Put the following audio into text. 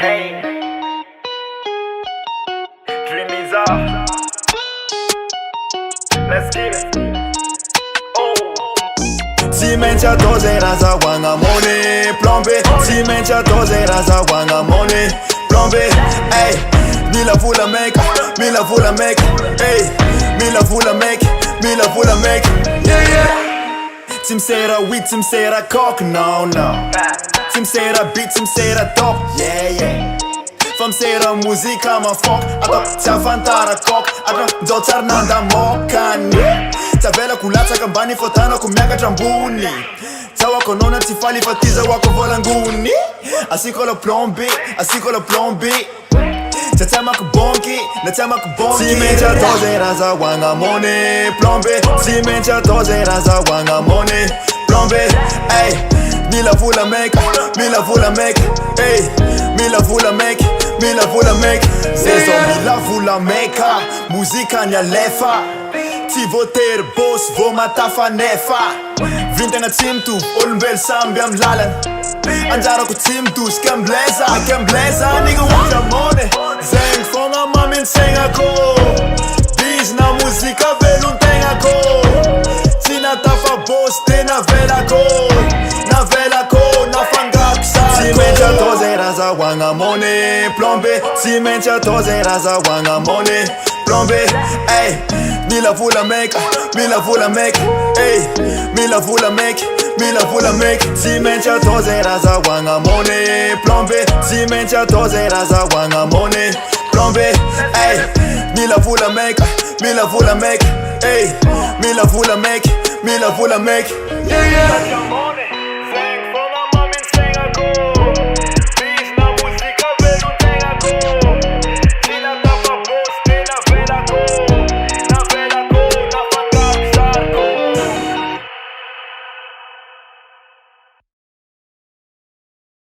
Hey, Drea-neezey. Let's get it. Simencha doze raza wanga money plombe. Simencha doze raza wanga money plombe. Ay, mila fula make, mila fula make. Ay, mila fula make, mila fula make. Yeah yeah. Tim sera wheat, tim sera cock, no no. Tim sera beat, tim sera top, yeah yeah. Fam sera muzika ma fok, ato tia fantara kok, ato dotar nanda mokani. Tavela kulatsa kambani fotana kumyaka trambuni. Tawa konona tifali fatiza wako volanguni. Asiko plombi, asiko plombi. Tatama kubonki, natama kubonki. Simencha doze raza wanga money plombe. Simencha doze raza wanga money plombe. Ay, mila fula make, mila fula make. Ay, mila fula make, mila fula make. Zezo mila fula make. Muzika nya lefa. Ti voter boss, vo matafa nefa. Vintana team tu, olmbel sambi am lalan. Anjara ku team tu, skem blaza, nigga want your money. Zeng fonga mamin senga ko. Biz na muzika velun tenga ko. Tina tafa boss, tena vela ko. Na fanga ksako. Simencha doze raza wanga money plombe. Simencha doze raza wanga money plombe. Ay, mila fula make, mila fula make. Ay, mila fula make, mila fula make. Simencha doze raza wanga money plombe. Simencha doze raza wanga money plombe. Ay, mila fula make, mila fula make. Ay, mila fula make, mila fula make. Yeah yeah.